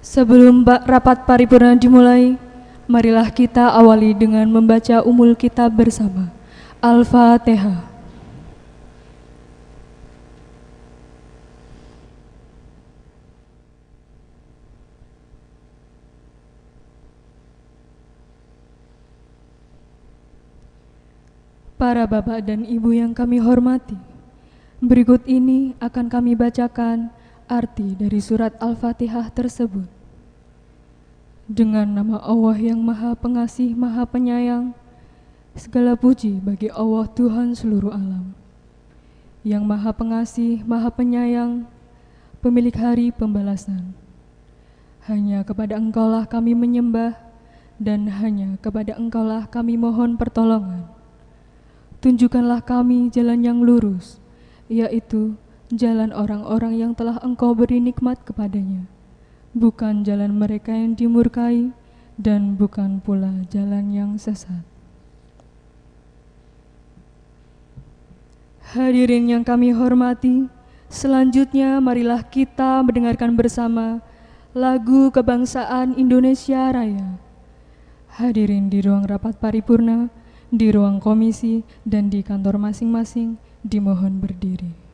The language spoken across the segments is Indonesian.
Sebelum rapat paripurna dimulai, marilah kita awali dengan membaca umul kitab bersama. Al-Fatihah. Para bapak dan ibu yang kami hormati, berikut ini akan kami bacakan arti dari surat Al-Fatihah tersebut. Dengan nama Allah yang Maha Pengasih, Maha Penyayang, segala puji bagi Allah Tuhan seluruh alam, yang Maha Pengasih, Maha Penyayang, pemilik hari pembalasan. Hanya kepada Engkaulah kami menyembah, dan hanya kepada Engkaulah kami mohon pertolongan. Tunjukkanlah kami jalan yang lurus, yaitu jalan orang-orang yang telah Engkau beri nikmat kepadanya, bukan jalan mereka yang dimurkai, dan bukan pula jalan yang sesat. Hadirin yang kami hormati, selanjutnya marilah kita mendengarkan bersama lagu kebangsaan Indonesia Raya. Hadirin di ruang rapat paripurna, di ruang komisi, dan di kantor masing-masing dimohon berdiri.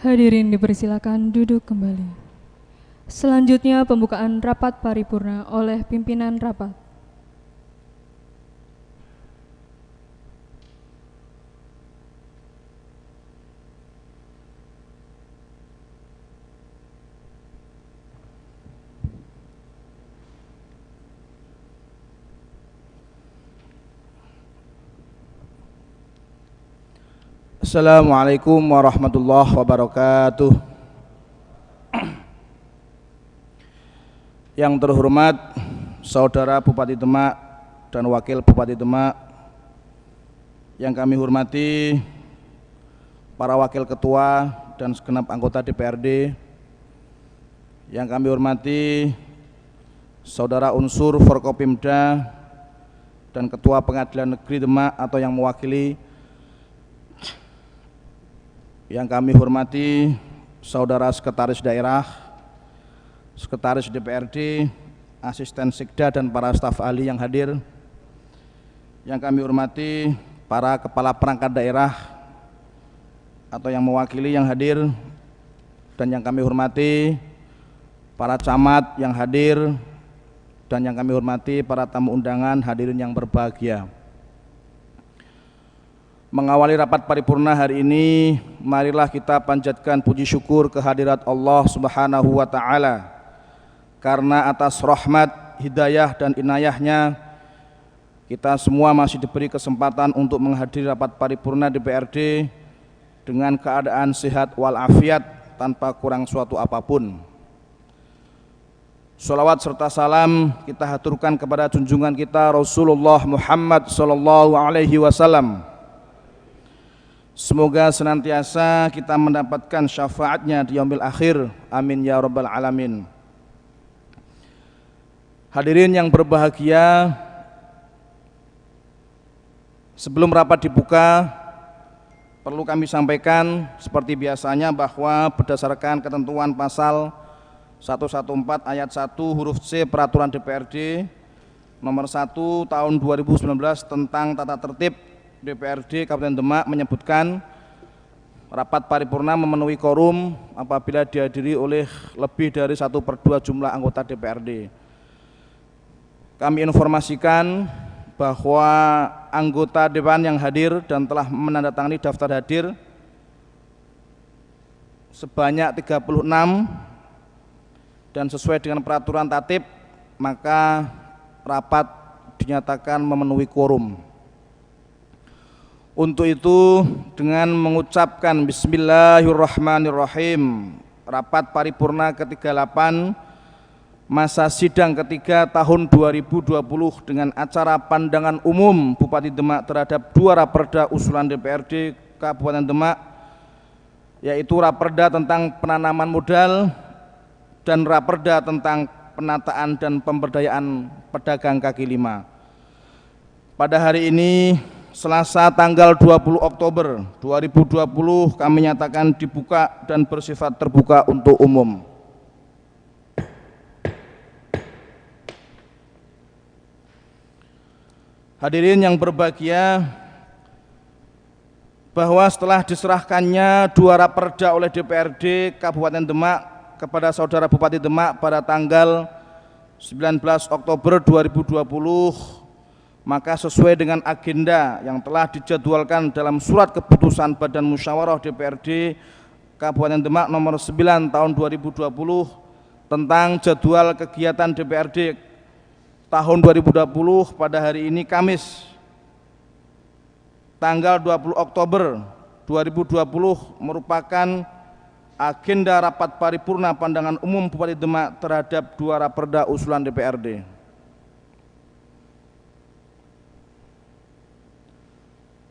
Hadirin dipersilakan duduk kembali. Selanjutnya pembukaan rapat paripurna oleh pimpinan rapat. Assalamualaikum warahmatullahi wabarakatuh. Yang terhormat Saudara Bupati Demak dan Wakil Bupati Demak, yang kami hormati para Wakil Ketua dan segenap anggota DPRD, yang kami hormati Saudara unsur Forkopimda dan Ketua Pengadilan Negeri Demak atau yang mewakili, yang kami hormati Saudara Sekretaris Daerah, Sekretaris DPRD, Asisten Sekda, dan para staf ahli yang hadir, yang kami hormati para Kepala Perangkat Daerah atau yang mewakili yang hadir, dan yang kami hormati para camat yang hadir, dan yang kami hormati para tamu undangan hadirin yang berbahagia. Mengawali rapat paripurna hari ini, marilah kita panjatkan puji syukur kehadirat Allah Subhanahu wa Ta'ala, karena atas rahmat, hidayah, dan inayahnya kita semua masih diberi kesempatan untuk menghadiri rapat paripurna DPRD dengan keadaan sehat walafiat tanpa kurang suatu apapun. Sholawat serta salam kita haturkan kepada junjungan kita Rasulullah Muhammad sallallahu alaihi wasallam. Semoga senantiasa kita mendapatkan syafaatnya di yaumil akhir. Amin ya rabbal alamin. Hadirin yang berbahagia, sebelum rapat dibuka, perlu kami sampaikan seperti biasanya bahwa berdasarkan ketentuan pasal 114 ayat 1 huruf C Peraturan DPRD nomor 1 tahun 2019 tentang tata tertib DPRD Kabupaten Demak menyebutkan rapat paripurna memenuhi quorum apabila dihadiri oleh lebih dari 1/2 jumlah anggota DPRD. Kami informasikan bahwa anggota dewan yang hadir dan telah menandatangani daftar hadir sebanyak 36, dan sesuai dengan peraturan tatip maka rapat dinyatakan memenuhi quorum. Untuk itu dengan mengucapkan Bismillahirrahmanirrahim, rapat paripurna ke-38 masa sidang ketiga tahun 2020 dengan acara pandangan umum Bupati Demak terhadap 2 raperda usulan DPRD Kabupaten Demak, yaitu raperda tentang penanaman modal dan raperda tentang penataan dan pemberdayaan pedagang kaki lima. Pada hari ini Selasa tanggal 20 Oktober 2020 kami nyatakan dibuka dan bersifat terbuka untuk umum. Hadirin yang berbahagia, bahwa setelah diserahkannya 2 raperda oleh DPRD Kabupaten Demak kepada Saudara Bupati Demak pada tanggal 19 Oktober 2020, maka sesuai dengan agenda yang telah dijadwalkan dalam surat keputusan Badan Musyawarah DPRD Kabupaten Demak nomor 9 tahun 2020 tentang jadwal kegiatan DPRD tahun 2020, pada hari ini Kamis tanggal 20 Oktober 2020 merupakan agenda rapat paripurna pandangan umum Bupati Demak terhadap 2 raperda usulan DPRD.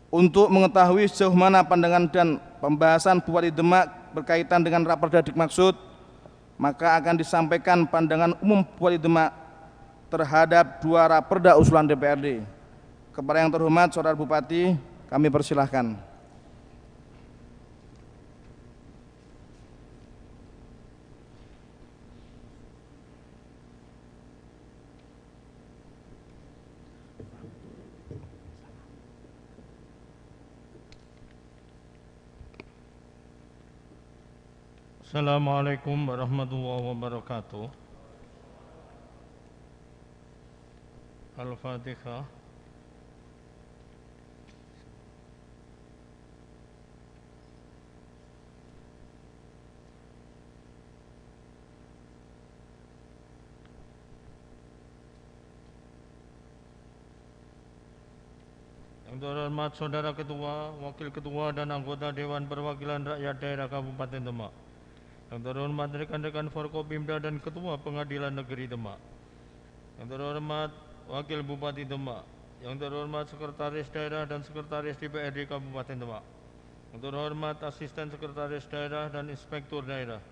Untuk mengetahui sejauh mana pandangan dan pembahasan Bupati Demak berkaitan dengan raperda dimaksud, maka akan disampaikan pandangan umum Bupati Demak terhadap 2 raperda usulan DPRD. Kepada yang terhormat Saudara Bupati, kami persilahkan. Assalamualaikum warahmatullahi wabarakatuh. Al-Fatihah. Yang terhormat Saudara Ketua, Wakil Ketua dan anggota Dewan Perwakilan Rakyat Daerah Kabupaten Demak. Yang terhormat rekan-rekan Forkopimda dan Ketua Pengadilan Negeri Demak. Yang terhormat Wakil Bupati Demak. Yang terhormat Sekretaris Daerah dan Sekretaris DPRD Kabupaten Demak. Yang terhormat Asisten Sekretaris Daerah dan Inspektur Daerah.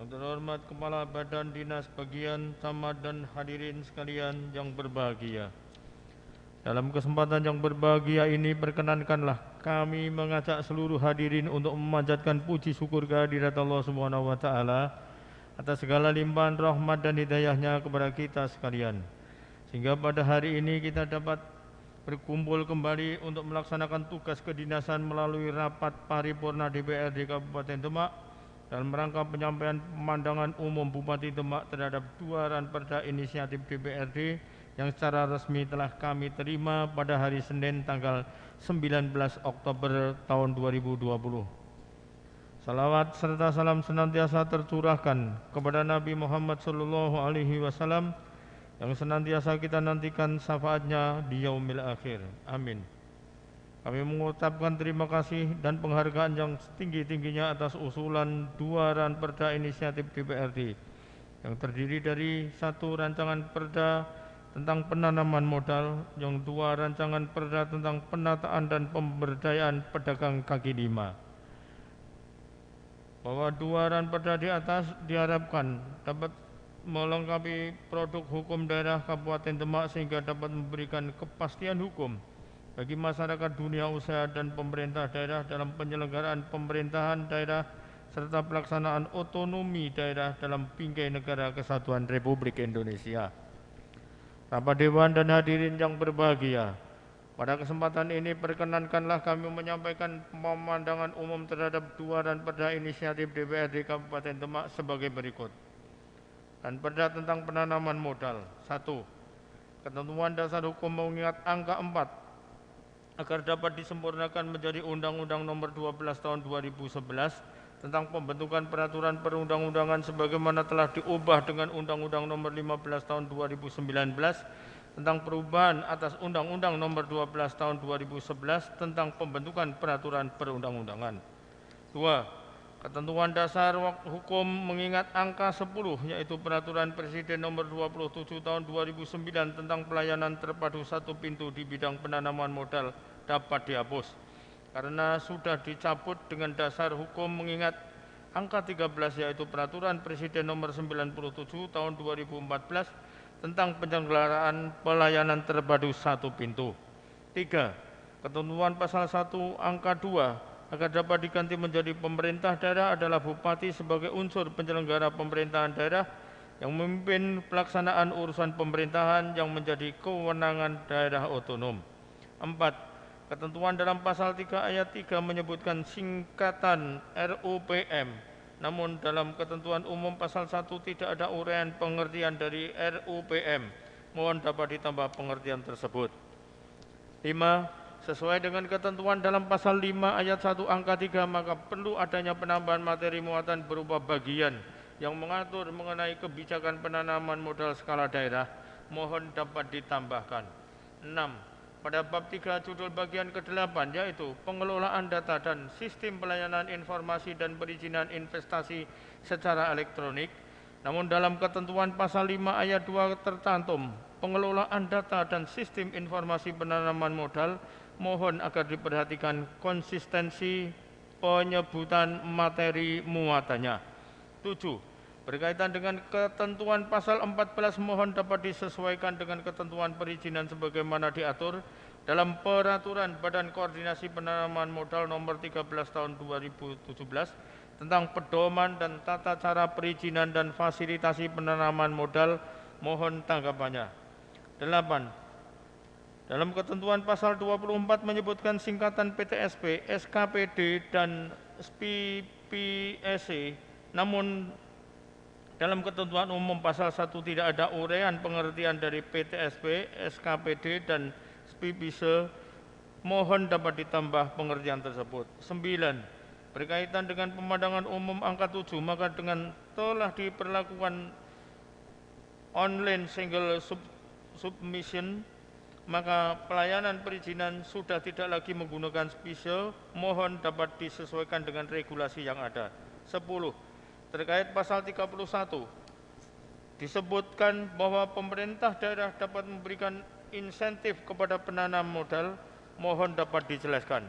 Yang terhormat Kepala Badan Dinas Bagian Camat dan hadirin sekalian yang berbahagia. Dalam kesempatan yang berbahagia ini, perkenankanlah kami mengajak seluruh hadirin untuk memanjatkan puji syukur kehadirat Allah Subhanahu wa taala atas segala limpahan rahmat dan hidayahnya kepada kita sekalian, sehingga pada hari ini kita dapat berkumpul kembali untuk melaksanakan tugas kedinasan melalui rapat paripurna DPRD Kabupaten Demak dalam rangka penyampaian pemandangan umum Bupati Demak terhadap 2 raperda inisiatif DPRD yang secara resmi telah kami terima pada hari Senin tanggal 19 Oktober tahun 2020. Salawat serta salam senantiasa tercurahkan kepada Nabi Muhammad SAW yang senantiasa kita nantikan syafaatnya di yaumil akhir. Amin. Kami mengucapkan terima kasih dan penghargaan yang setinggi-tingginya atas usulan 2 ranperda inisiatif DPRD yang terdiri dari 1 rancangan perda tentang penanaman modal, yang 2 rancangan perda tentang penataan dan pemberdayaan pedagang kaki lima. Bahwa 2 ranperda di atas diharapkan dapat melengkapi produk hukum daerah Kabupaten Demak sehingga dapat memberikan kepastian hukum bagi masyarakat dunia usaha dan pemerintah daerah dalam penyelenggaraan pemerintahan daerah serta pelaksanaan otonomi daerah dalam bingkai negara kesatuan Republik Indonesia. Rapat Dewan dan hadirin yang berbahagia, pada kesempatan ini perkenankanlah kami menyampaikan pemandangan umum terhadap 2 ranperda inisiatif DPRD Kabupaten Demak sebagai berikut. Ranperda tentang penanaman modal. 1. Ketentuan dasar hukum mengingat angka 4 agar dapat disempurnakan menjadi Undang-Undang Nomor 12 Tahun 2011 tentang pembentukan peraturan perundang-undangan sebagaimana telah diubah dengan Undang-Undang Nomor 15 Tahun 2019 tentang perubahan atas Undang-Undang Nomor 12 Tahun 2011 tentang pembentukan peraturan perundang-undangan. 2. Ketentuan dasar hukum mengingat angka 10 yaitu Peraturan Presiden Nomor 27 Tahun 2009 tentang pelayanan terpadu satu pintu di bidang penanaman modal dapat dihapus karena sudah dicabut dengan dasar hukum mengingat angka 13 yaitu Peraturan Presiden Nomor 97 Tahun 2014 tentang penyelenggaraan pelayanan terpadu satu pintu. 3. Ketentuan pasal 1 angka 2 agar dapat diganti menjadi pemerintah daerah adalah bupati sebagai unsur penyelenggara pemerintahan daerah yang memimpin pelaksanaan urusan pemerintahan yang menjadi kewenangan daerah otonom. 4. Ketentuan dalam pasal 3 ayat 3 menyebutkan singkatan RUPM, namun dalam ketentuan umum pasal 1 tidak ada uraian pengertian dari RUPM. Mohon dapat ditambah pengertian tersebut. 5. Sesuai dengan ketentuan dalam pasal 5 ayat 1 angka 3, maka perlu adanya penambahan materi muatan berupa bagian yang mengatur mengenai kebijakan penanaman modal skala daerah. Mohon dapat ditambahkan. 6. Pada bab 3 judul bagian ke-8 yaitu pengelolaan data dan sistem pelayanan informasi dan perizinan investasi secara elektronik. Namun dalam ketentuan pasal 5 ayat 2 tercantum pengelolaan data dan sistem informasi penanaman modal. Mohon agar diperhatikan konsistensi penyebutan materi muatannya. 7. Berkaitan dengan ketentuan pasal 14 mohon dapat disesuaikan dengan ketentuan perizinan sebagaimana diatur dalam Peraturan Badan Koordinasi Penanaman Modal Nomor 13 Tahun 2017 tentang pedoman dan tata cara perizinan dan fasilitasi penanaman modal. Mohon tanggapannya. 8. Dalam ketentuan pasal 24 menyebutkan singkatan PTSP, SKPD, dan SPPSE, namun dalam ketentuan umum pasal 1 tidak ada uraian pengertian dari PTSP, SKPD, dan SPPSE. Mohon dapat ditambah pengertian tersebut. 9. Berkaitan dengan pemandangan umum angka 7, maka dengan telah diperlakukan online single submission, maka pelayanan perizinan sudah tidak lagi menggunakan SPPSE. Mohon dapat disesuaikan dengan regulasi yang ada. 10. Terkait pasal 31 disebutkan bahwa pemerintah daerah dapat memberikan insentif kepada penanam modal. Mohon dapat dijelaskan.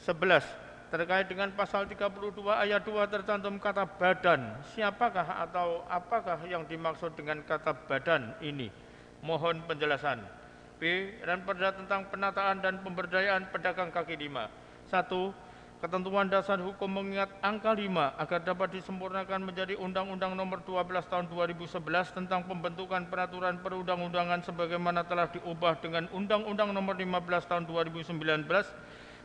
11. Terkait dengan pasal 32 ayat 2 tercantum kata badan. Siapakah atau apakah yang dimaksud dengan kata badan ini? Mohon penjelasan. B. Ranperda tentang penataan dan pemberdayaan pedagang kaki lima. 1. Ketentuan dasar hukum mengingat angka 5 agar dapat disempurnakan menjadi Undang-Undang Nomor 12 Tahun 2011 tentang pembentukan peraturan perundang-undangan sebagaimana telah diubah dengan Undang-Undang Nomor 15 Tahun 2019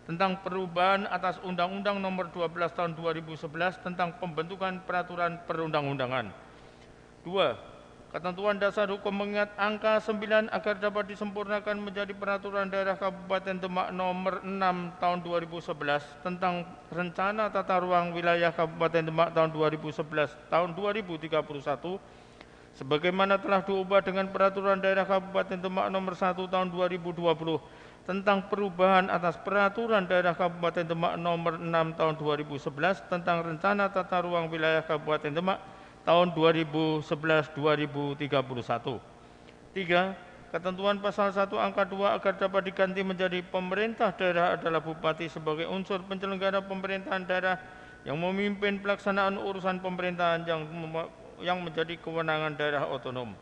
tentang perubahan atas Undang-Undang Nomor 12 Tahun 2011 tentang pembentukan peraturan perundang-undangan. 2. Ketentuan dasar hukum mengingat angka 9 agar dapat disempurnakan menjadi Peraturan Daerah Kabupaten Demak Nomor 6 Tahun 2011 tentang Rencana Tata Ruang Wilayah Kabupaten Demak tahun 2011 tahun 2031 sebagaimana telah diubah dengan Peraturan Daerah Kabupaten Demak Nomor 1 Tahun 2020 tentang perubahan atas Peraturan Daerah Kabupaten Demak Nomor 6 Tahun 2011 tentang Rencana Tata Ruang Wilayah Kabupaten Demak tahun 2011-2031. 3. Ketentuan pasal 1 angka 2 agar dapat diganti menjadi pemerintah daerah adalah bupati sebagai unsur penyelenggara pemerintahan daerah yang memimpin pelaksanaan urusan pemerintahan yang menjadi kewenangan daerah otonom.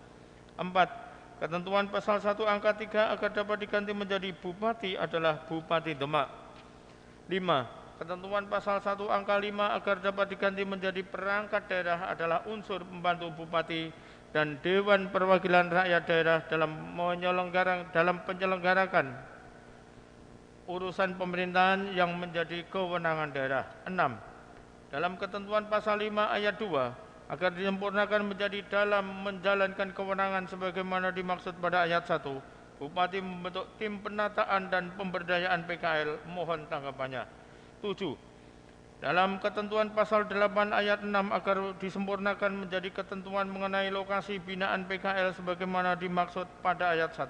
4. Ketentuan pasal 1 angka 3 agar dapat diganti menjadi bupati adalah Bupati Demak. 5. Ketentuan pasal 1 angka 5 agar dapat diganti menjadi perangkat daerah adalah unsur pembantu bupati dan Dewan Perwakilan Rakyat Daerah dalam penyelenggarakan urusan pemerintahan yang menjadi kewenangan daerah. 6. Dalam ketentuan pasal 5 ayat 2 agar disempurnakan menjadi dalam menjalankan kewenangan sebagaimana dimaksud pada ayat 1, Bupati membentuk tim penataan dan pemberdayaan PKL, mohon tanggapannya. 7. Dalam ketentuan pasal 8 ayat 6 agar disempurnakan menjadi ketentuan mengenai lokasi binaan PKL sebagaimana dimaksud pada ayat 1,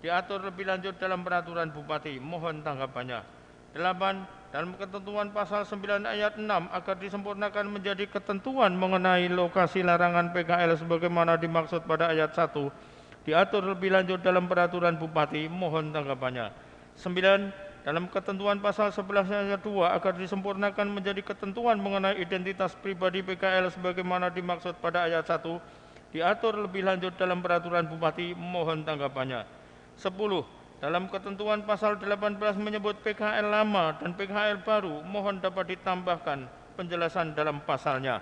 diatur lebih lanjut dalam peraturan Bupati, mohon tanggapannya. 8. Dalam ketentuan pasal 9 ayat 6 agar disempurnakan menjadi ketentuan mengenai lokasi larangan PKL sebagaimana dimaksud pada ayat 1, diatur lebih lanjut dalam peraturan Bupati, mohon tanggapannya. 9. Dalam ketentuan pasal 11 ayat 2 agar disempurnakan menjadi ketentuan mengenai identitas pribadi PKL sebagaimana dimaksud pada ayat 1, diatur lebih lanjut dalam peraturan Bupati, mohon tanggapannya. 10. Dalam ketentuan pasal 18 menyebut PKL lama dan PKL baru, mohon dapat ditambahkan penjelasan dalam pasalnya.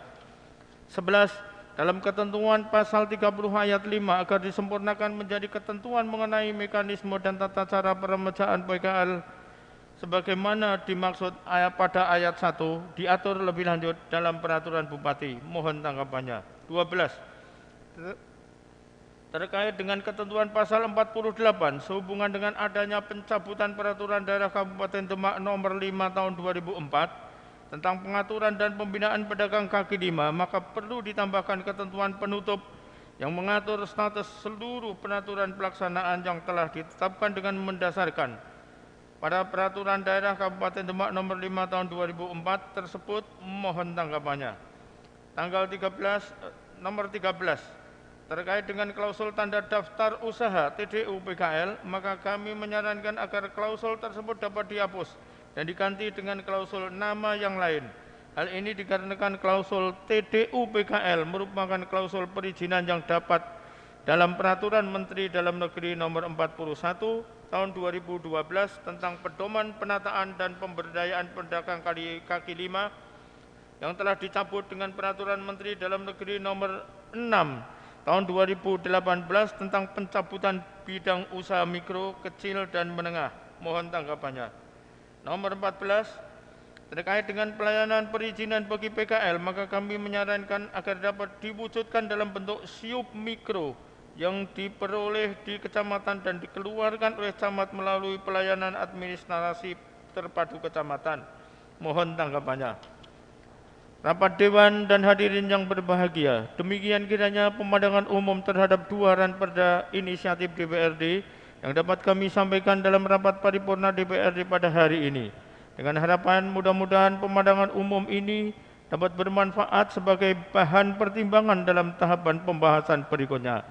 11. Dalam ketentuan pasal 30 ayat 5 agar disempurnakan menjadi ketentuan mengenai mekanisme dan tata cara peremajaan PKL sebagaimana dimaksud pada ayat 1, diatur lebih lanjut dalam peraturan Bupati, mohon tanggapannya. 12. Terkait dengan ketentuan pasal 48 sehubungan dengan adanya pencabutan Peraturan Daerah Kabupaten Demak Nomor 5 Tahun 2004 tentang pengaturan dan pembinaan pedagang kaki lima, maka perlu ditambahkan ketentuan penutup yang mengatur status seluruh peraturan pelaksanaan yang telah ditetapkan dengan mendasarkan pada Peraturan Daerah Kabupaten Demak Nomor 5 Tahun 2004 tersebut, mohon tanggapannya. Nomor 13. Terkait dengan klausul tanda daftar usaha TDU PKL, maka kami menyarankan agar klausul tersebut dapat dihapus dan diganti dengan klausul nama yang lain. Hal ini dikarenakan klausul TDU PKL merupakan klausul perizinan yang dapat dalam Peraturan Menteri Dalam Negeri Nomor 41 Tahun 2012 tentang pedoman penataan dan pemberdayaan pedagang kaki lima yang telah dicabut dengan Peraturan Menteri Dalam Negeri Nomor 6 Tahun 2018 tentang pencabutan bidang usaha mikro, kecil, dan menengah. Mohon tanggapannya. Nomor 14. Terkait dengan pelayanan perizinan bagi PKL, maka kami menyarankan agar dapat diwujudkan dalam bentuk siup mikro yang diperoleh di kecamatan dan dikeluarkan oleh camat melalui pelayanan administrasi terpadu kecamatan. Mohon tanggapannya. Rapat Dewan dan hadirin yang berbahagia, demikian kiranya pemandangan umum terhadap dua ranperda inisiatif DPRD yang dapat kami sampaikan dalam rapat paripurna DPRD pada hari ini. Dengan harapan mudah-mudahan pemandangan umum ini dapat bermanfaat sebagai bahan pertimbangan dalam tahapan pembahasan berikutnya.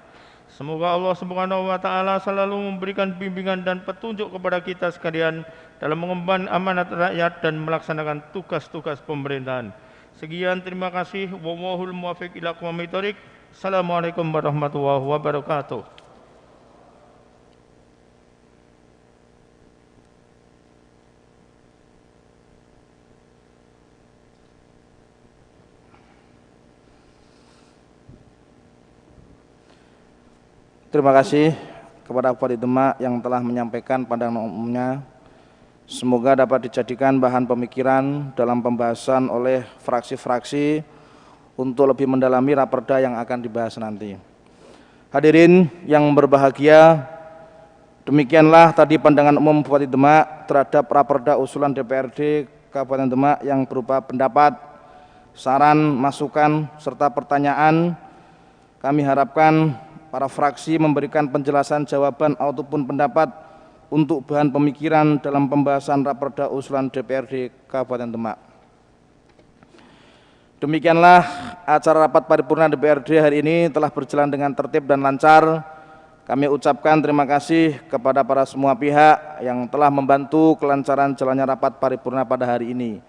Semoga Allah Subhanahu wa taala selalu memberikan bimbingan dan petunjuk kepada kita sekalian dalam mengemban amanat rakyat dan melaksanakan tugas-tugas pemerintahan. Sekian, terima kasih. Wallahul muwaffiq ila aqwamit thoriq. Assalamualaikum warahmatullahi wabarakatuh. Terima kasih kepada Bupati Demak yang telah menyampaikan pandangan umumnya. Semoga dapat dijadikan bahan pemikiran dalam pembahasan oleh fraksi-fraksi untuk lebih mendalami raperda yang akan dibahas nanti. Hadirin yang berbahagia, demikianlah tadi pandangan umum Bupati Demak terhadap raperda usulan DPRD Kabupaten Demak yang berupa pendapat, saran, masukan, serta pertanyaan. Kami harapkan para fraksi memberikan penjelasan, jawaban, ataupun pendapat untuk bahan pemikiran dalam pembahasan Raperda usulan DPRD Kabupaten Demak. Demikianlah acara rapat paripurna DPRD hari ini telah berjalan dengan tertib dan lancar. Kami ucapkan terima kasih kepada para semua pihak yang telah membantu kelancaran jalannya rapat paripurna pada hari ini.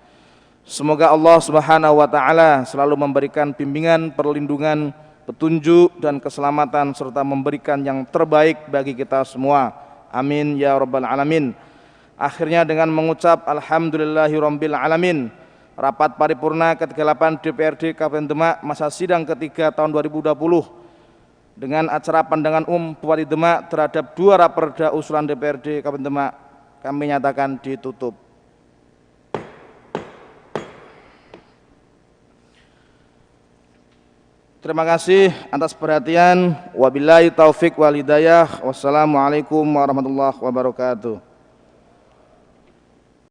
Semoga Allah Subhanahu wa taala selalu memberikan bimbingan, perlindungan, petunjuk dan keselamatan serta memberikan yang terbaik bagi kita semua. Amin ya rabbal alamin. Akhirnya dengan mengucap alhamdulillahirabbil alamin, rapat paripurna ke-38 DPRD Kabupaten Demak masa sidang ketiga tahun 2020 dengan acara pandangan umum Bupati Demak terhadap 2 raperda usulan DPRD Kabupaten Demak kami nyatakan ditutup. Terima kasih atas perhatian. Wabillahi taufik wal hidayah. Wassalamualaikum warahmatullahi wabarakatuh.